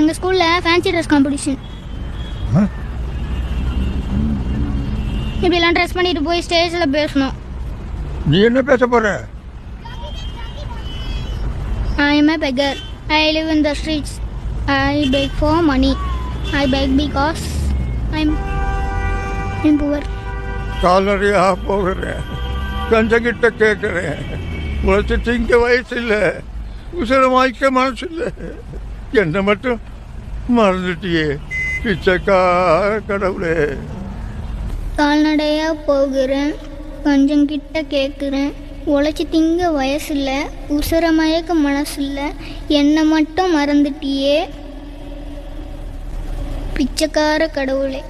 எங்கள் ஸ்கூலில் fancy dress competition. இப்படிலாம் ட்ரெஸ் பண்ணிட்டு போய் ஸ்டேஜில் பேசணும். நீ என்ன பேச போற? I am a beggar. I live in the streets. I beg for money. I beg because I'm poor. கால்நடையா போகிறேன், கஞ்சங்கிட்ட கேட்குறேன், உழைச்சி திங்க வயசு இல்லை, உசுரை மாய்க்க மனசு இல்லை, என்னை மட்டும் மறந்துட்டியே பிச்சைக்கார கடவுளே. கால்நடையாக போகிறேன், கொஞ்சம் கிட்ட கேட்குறேன், உழைச்சி திங்க வயசில்ல, உசுர மயக்க மனசில்ல, என்னை மட்டும் மறந்துட்டியே பிச்சைக்கார கடவுளே.